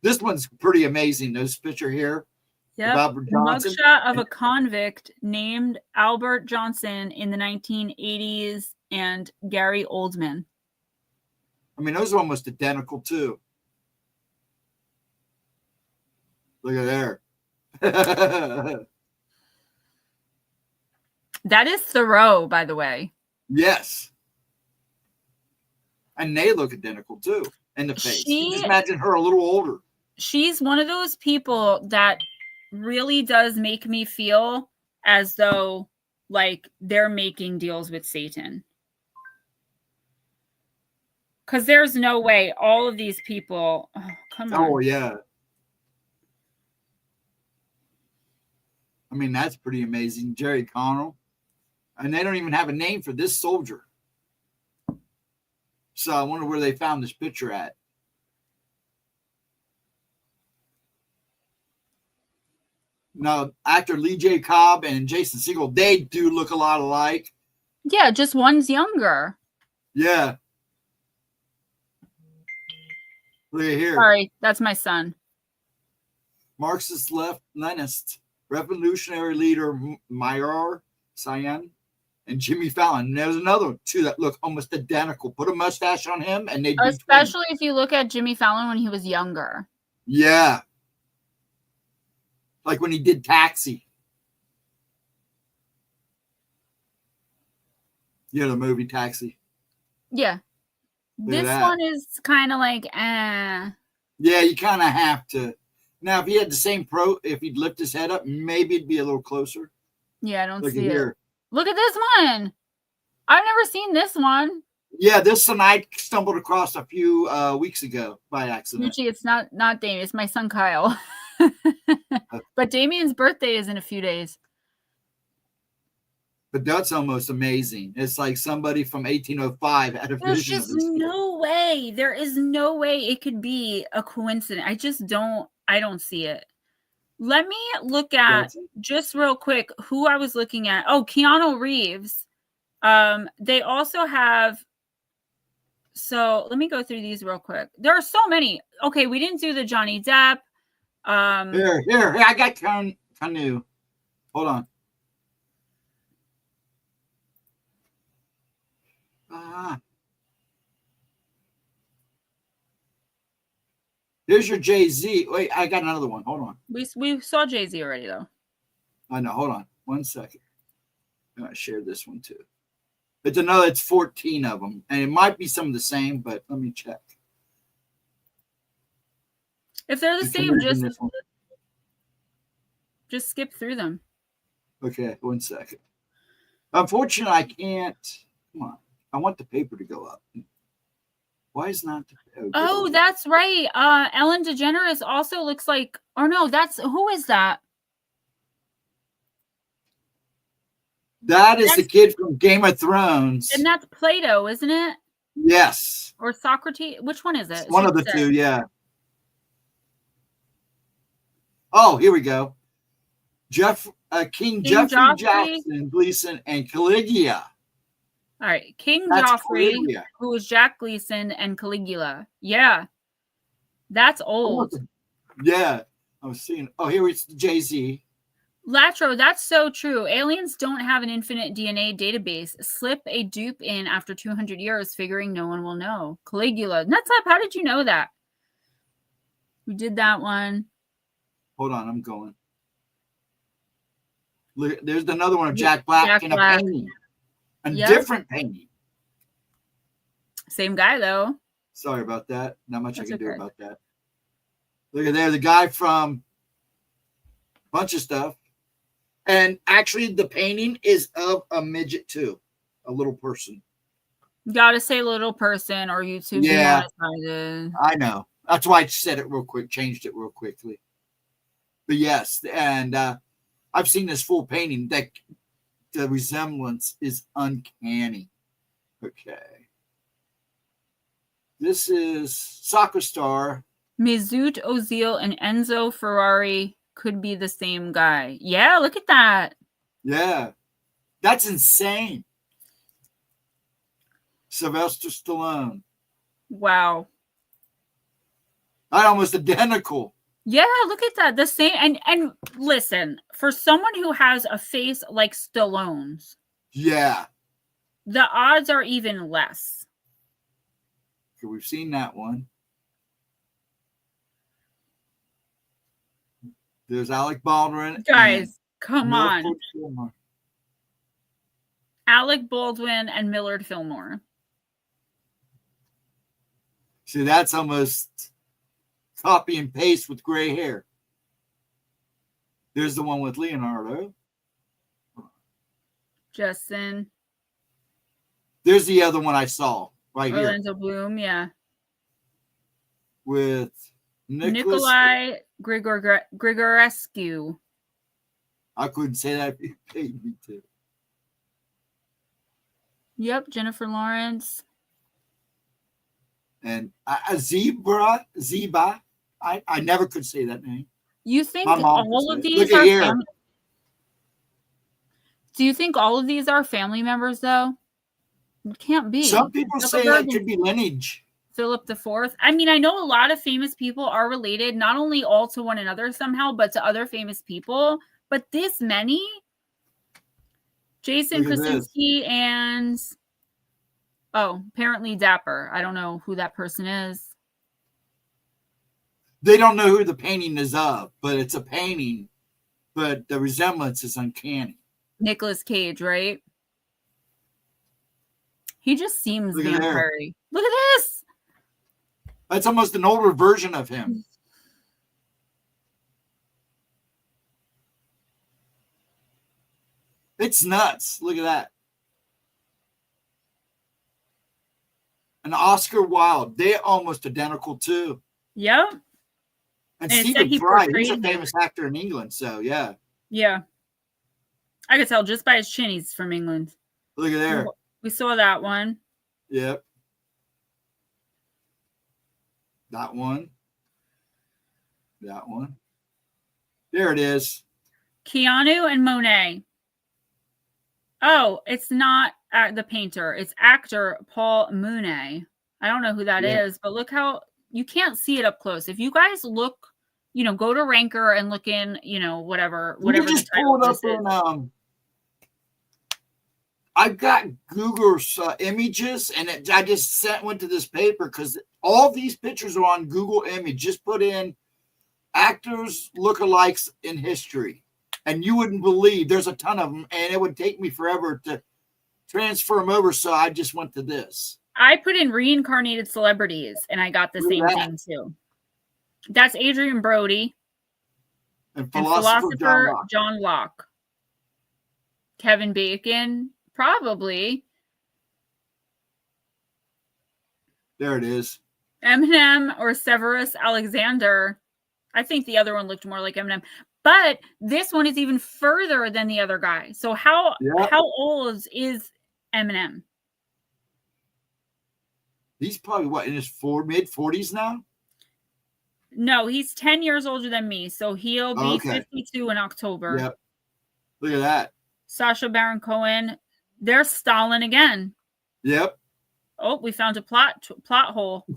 This one's pretty amazing. This picture here. Yep. The mugshot of a convict named Albert Johnson in the 1980s and Gary Oldman. I mean, those are almost identical too. Look at there. That is Thoreau, by the way. Yes. And they look identical too in the face. You just imagine her a little older. She's one of those people that really does make me feel as though like they're making deals with Satan. Because there's no way all of these people, come on. Oh, yeah. I mean, that's pretty amazing. Jerry Connell. And they don't even have a name for this soldier. So I wonder where they found this picture at. Now, actor Lee J. Cobb and Jason Segel, they do look a lot alike. Yeah, just one's younger. Yeah. Look at here. Sorry, that's my son. Marxist left-Leninist revolutionary leader Myrar Cyan and Jimmy Fallon. And there's another two that look almost identical. Put a mustache on him and they'd be especially twins. If you look at Jimmy Fallon when he was younger. Yeah. Like when he did Taxi. You know the movie Taxi? Yeah. This one is kind of like, Yeah, you kind of have to. Now, if he had the same if he'd lift his head up, maybe it'd be a little closer. Yeah, I don't see it. Look at this one. I've never seen this one. Yeah, this one I stumbled across a few weeks ago by accident. Usually it's not Damien. It's my son Kyle. But Damien's birthday is in a few days. But that's almost amazing. It's like somebody from 1805 had a vision. There's just no way. There is no way it could be a coincidence. I don't see it. Let me look at just real quick who I was looking at. Oh, Keanu Reeves They also have. So let me go through these real quick. There are so many. Okay, we didn't do the Johnny Depp. Here, I got Canoe. Hold on. Here's your Jay-Z. Wait, I got another one. Hold on. We saw Jay-Z already, though. I know. Hold on. 1 second. I'm going to share this one, too. It's 14 of them. And it might be some of the same, but let me check. If they're the same, just skip through them. Okay, 1 second. Unfortunately, I can't. Come on. I want the paper to go up. Why is not? Oh, that's right. Ellen DeGeneres also looks like. Or no, who is that? That's the kid from Game of Thrones. And that's Plato, isn't it? Yes. Or Socrates? Which one is it? It's one of the two, yeah. Oh, here we go. King Jeffrey Jackson Gleason and Caligula. All right, King Joffrey, who was Jack Gleason, and Caligula. Yeah, that's old. Yeah, I was seeing. Oh, here it's Jay-Z. Latro, that's so true. Aliens don't have an infinite DNA database. Slip a dupe in after 200 years, figuring no one will know. Caligula. Nuts up. How did you know that? We did that one. Hold on, I'm going. Look, there's another one of Jack Black in a painting. A different painting. Same guy, though. Sorry about that. Not much I can do about that. Look at there, the guy from a bunch of stuff. And actually, the painting is of a midget, too. A little person. You gotta say little person or YouTube. Yeah. I know. That's why I said it real quick, changed it real quickly. But yes, and I've seen this full painting. That the resemblance is uncanny. Okay. This is soccer star. Mesut Ozil and Enzo Ferrari could be the same guy. Yeah, look at that. Yeah. That's insane. Sylvester Stallone. Wow. Not almost identical. Yeah, look at that. The same. And listen, for someone who has a face like Stallone's, yeah, the odds are even less. Okay, we've seen that one. There's Alec Baldwin. Guys, come on. Alec Baldwin and Millard Fillmore. See, that's almost copy and paste with gray hair. There's the one with Leonardo. Justin. There's the other one I saw right here. Orlando Bloom, yeah. With Nikolai Grigorescu. I couldn't say that if you paid me to. Yep, Jennifer Lawrence. And Zeba. I never could say that name. You think all of these are family? Do you think all of these are family members, though? It can't be. Some people say that could be lineage. Philip IV. I mean, I know a lot of famous people are related, not only all to one another somehow, but to other famous people. But this many? Jason Krasinski and... Oh, apparently Dapper. I don't know who that person is. They don't know who the painting is of, but it's a painting. But the resemblance is uncanny. Nicolas Cage, right? He just seems vampire-y. Look at this! That's almost an older version of him. It's nuts. Look at that. And Oscar Wilde. They're almost identical, too. Yep. And Stephen Fry, he's a famous actor in England, so yeah. Yeah. I could tell just by his chin he's from England. Look at there. We saw that one. Yep. That one. That one. There it is. Keanu and Monet. Oh, it's not. the painter. It's actor Paul Mooney. I don't know who that is, but look how you can't see it up close. If you guys look, go to Ranker and look in, whatever You just the title pull it up of this is. I've got Google's images, and I just went to this paper because all these pictures are on Google Image. Just put in actors lookalikes in history, and you wouldn't believe there's a ton of them, and it would take me forever to transfer them over. So I just went to this. I put in reincarnated celebrities, and I got the same thing too. That's Adrian Brody and philosopher John Locke. Kevin Bacon, probably. There it is. Eminem or Severus Alexander. I think the other one looked more like Eminem, but this one is even further than the other guy. So how old is Eminem? He's probably in his mid-40s now? No, he's 10 years older than me, so he'll be 52 in October. Yep. Look at that. Sacha Baron Cohen. There's Stalin again. Yep. Oh, we found a plot hole.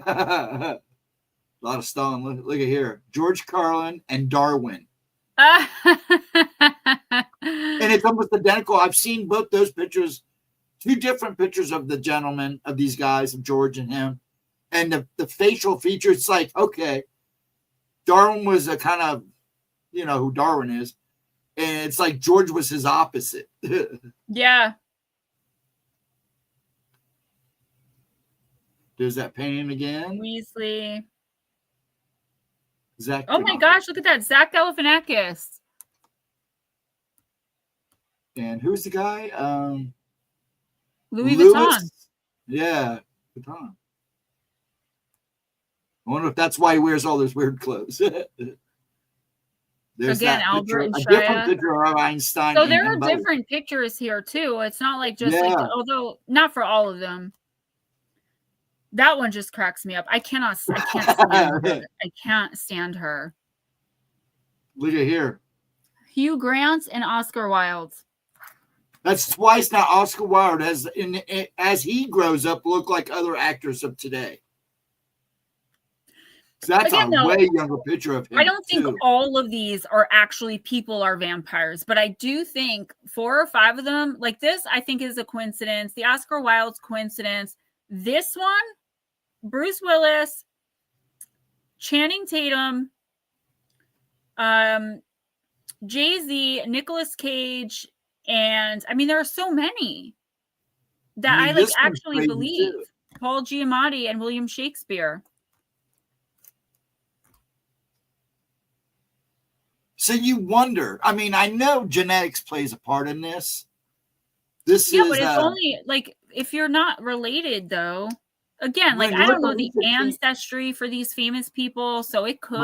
A lot of Stalin. Look at here. George Carlin and Darwin. And it's almost identical. I've seen both those pictures, two different pictures of the gentlemen, of these guys, of George and him. And the facial features, it's like, okay, Darwin was a kind of, who Darwin is. And it's like George was his opposite. Yeah. There's that painting again. Weasley. Zach. Oh my gosh, look at that. Zach Galifianakis. And who's the guy? Louis Vuitton. Yeah, Vuitton. I wonder if that's why he wears all those weird clothes. There's again, Albert and a different picture of Einstein. So there are different pictures here too. It's not like just although not for all of them. That one just cracks me up. I can't stand her. I can't stand her. Look at here. Hugh Grant and Oscar Wilde. That's twice now. Oscar Wilde as he grows up look like other actors of today. That's a way younger picture of him. I don't think all of these are actually people are vampires, but I do think 4 or 5 of them, like this, I think is a coincidence. The Oscar Wilde's coincidence. This one, Bruce Willis, Channing Tatum, Jay-Z, Nicolas Cage, and I mean there are so many that I actually believe. Too. Paul Giamatti and William Shakespeare. So you wonder. I mean, I know genetics plays a part in this. But it's only like if you're not related, though. Again, like I don't know the ancestry for these famous people, so it could,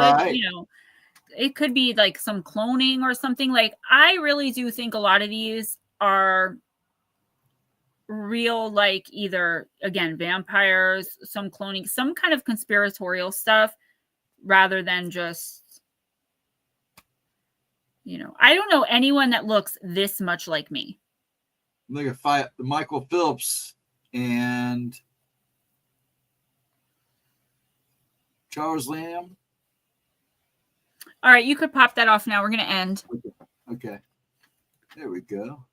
it could be like some cloning or something. Like I really do think a lot of these are real, like either again vampires, some cloning, some kind of conspiratorial stuff, rather than just. I don't know anyone that looks this much like me. Look at Michael Phelps and Charles Lamb. All right, you could pop that off now. We're going to end. Okay. There we go.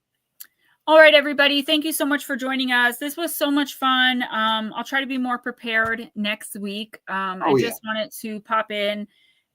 All right, everybody. Thank you so much for joining us. This was so much fun. I'll try to be more prepared next week. I just wanted to pop in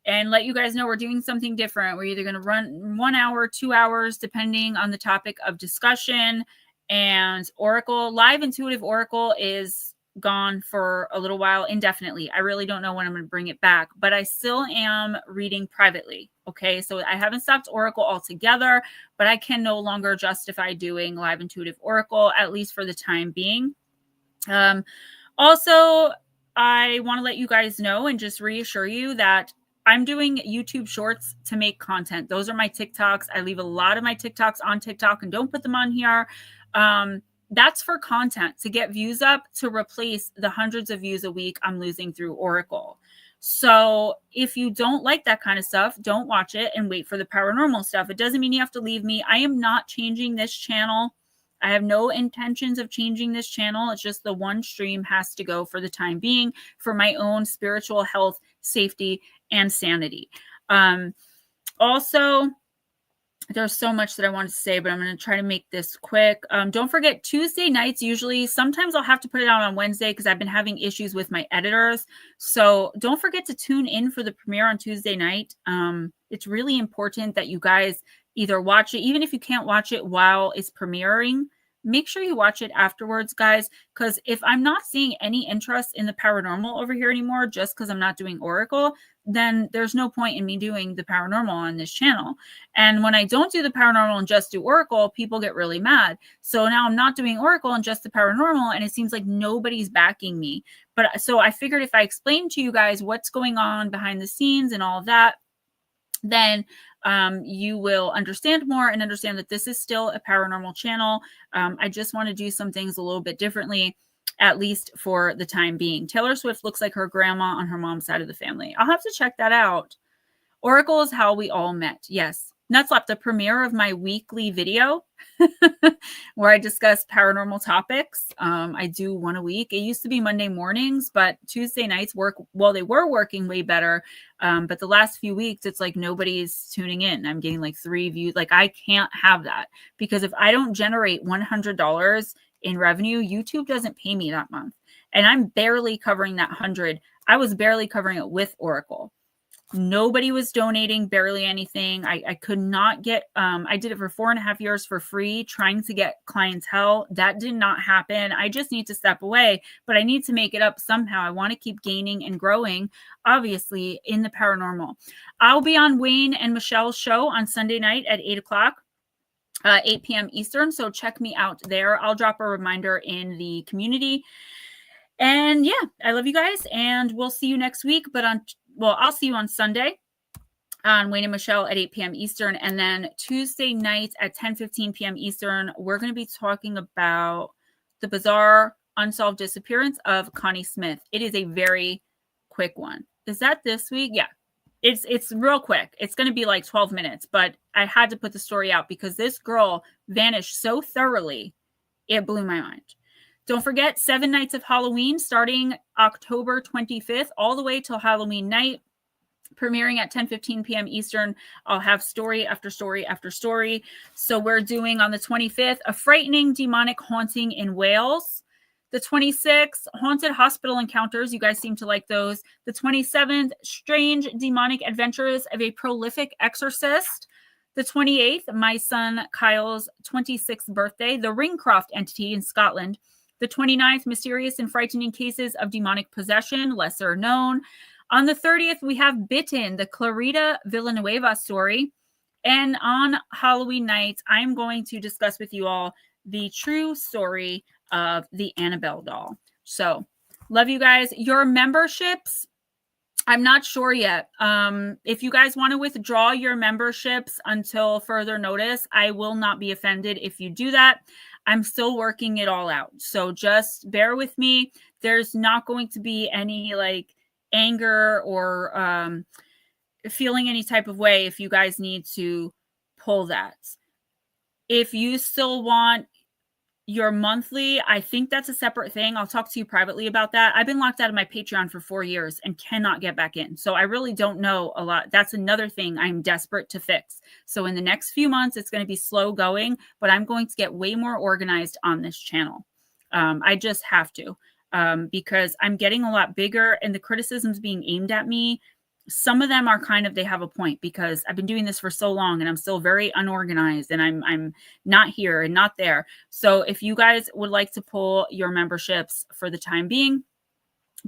and let you guys know we're doing something different. We're either going to run 1 hour, 2 hours, depending on the topic of discussion. And Oracle, live intuitive Oracle is gone for a little while, indefinitely. I really don't know when I'm going to bring it back, but I still am reading privately. Okay. So I haven't stopped Oracle altogether, but I can no longer justify doing live intuitive Oracle, at least for the time being. Also, I want to let you guys know and just reassure you that I'm doing YouTube shorts to make content. Those are my TikToks. I leave a lot of my TikToks on TikTok and don't put them on here. That's for content, to get views up, to replace the hundreds of views a week I'm losing through Oracle. So if you don't like that kind of stuff, don't watch it and wait for the paranormal stuff. It doesn't mean you have to leave me. I am not changing this channel. I have no intentions of changing this channel. It's just the one stream has to go for the time being for my own spiritual health, safety, and sanity. Also, there's so much that I wanted to say, but I'm going to try to make this quick. Don't forget Tuesday nights. Usually, sometimes I'll have to put it out on Wednesday because I've been having issues with my editors. So don't forget to tune in for the premiere on Tuesday night. It's really important that you guys either watch it, even if you can't watch it while it's premiering. Make sure you watch it afterwards, guys, because if I'm not seeing any interest in the paranormal over here anymore, just because I'm not doing Oracle, then there's no point in me doing the paranormal on this channel. And when I don't do the paranormal and just do Oracle, people get really mad. So now I'm not doing Oracle and just the paranormal, and it seems like nobody's backing me. But so I figured if I explain to you guys what's going on behind the scenes and all of that, then you will understand more and understand that this is still a paranormal channel. I just want to do some things a little bit differently, at least for the time being. Taylor Swift looks like her grandma on her mom's side of the family. I'll have to check that out. Oracle is how we all met. Yes. Nutslap, the premiere of my weekly video where I discuss paranormal topics. I do one a week. It used to be Monday mornings, but Tuesday nights work. Well, they were working way better. But the last few weeks, it's like nobody's tuning in. I'm getting like 3 views. Like I can't have that because if I don't generate $100 in revenue, YouTube doesn't pay me that month. And I'm barely covering that 100. I was barely covering it with Oracle. Nobody was donating, barely anything. I could not get, I did it for 4.5 years for free, trying to get clientele. That did not happen. I just need to step away, but I need to make it up somehow. I want to keep gaining and growing, obviously, in the paranormal. I'll be on Wayne and Michelle's show on Sunday night at 8 o'clock. 8 p.m. Eastern. So check me out there. I'll drop a reminder in the community. And yeah, I love you guys, and we'll see you next week. But I'll see you on Sunday on Wayne and Michelle at 8 p.m. Eastern. And then Tuesday night at 10:15 p.m. Eastern, we're going to be talking about the bizarre unsolved disappearance of Connie Smith. It is a very quick one. Is that this week? Yeah. It's real quick. It's going to be like 12 minutes, but I had to put the story out because this girl vanished so thoroughly. It blew my mind. Don't forget 7 nights of Halloween starting October 25th all the way till Halloween night, premiering at 10:15 p.m. Eastern. I'll have story after story after story. So we're doing on the 25th, a frightening demonic haunting in Wales. The 26th, haunted hospital encounters. You guys seem to like those. The 27th, strange demonic adventures of a prolific exorcist. The 28th, my son Kyle's 26th birthday, the Ringcroft entity in Scotland. The 29th, mysterious and frightening cases of demonic possession, lesser known. On the 30th, we have Bitten, the Clarita Villanueva story. And on Halloween night, I'm going to discuss with you all the true story of the Annabelle doll. So, love you guys. Your memberships, I'm not sure yet. If you guys want to withdraw your memberships until further notice, I will not be offended if you do that. I'm still working it all out. So just bear with me. There's not going to be any like anger or feeling any type of way if you guys need to pull that. If you still want your monthly, I think that's a separate thing. I'll talk to you privately about that. I've been locked out of my Patreon for 4 years and cannot get back in. So I really don't know a lot. That's another thing I'm desperate to fix. So in the next few months, it's going to be slow going, but I'm going to get way more organized on this channel. I just have to because I'm getting a lot bigger and the criticisms being aimed at me, some of them are kind of, they have a point because I've been doing this for so long and I'm still very unorganized and I'm not here and not there. So if you guys would like to pull your memberships for the time being,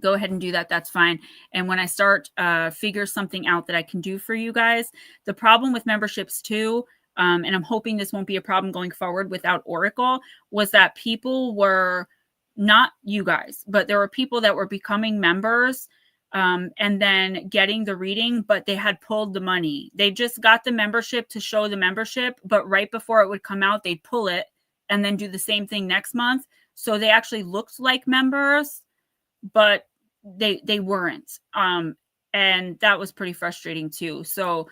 go ahead and do that. That's fine. And when I start figure something out that I can do for you guys, the problem with memberships too, and I'm hoping this won't be a problem going forward without Oracle, was that people were, not you guys, but there were people that were becoming members and then getting the reading, but they had pulled the money. They just got the membership to show the membership, but right before it would come out, they'd pull it and then do the same thing next month. So they actually looked like members, but they weren't. And that was pretty frustrating too. So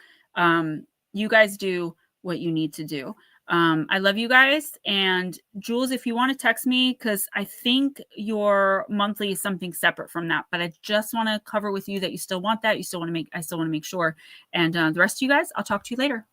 you guys do what you need to do. I love you guys. And Jules, if you want to text me, because I think your monthly is something separate from that, but I just want to cover with you that you still want that. You still want to make, I still want to make sure. And the rest of you guys, I'll talk to you later.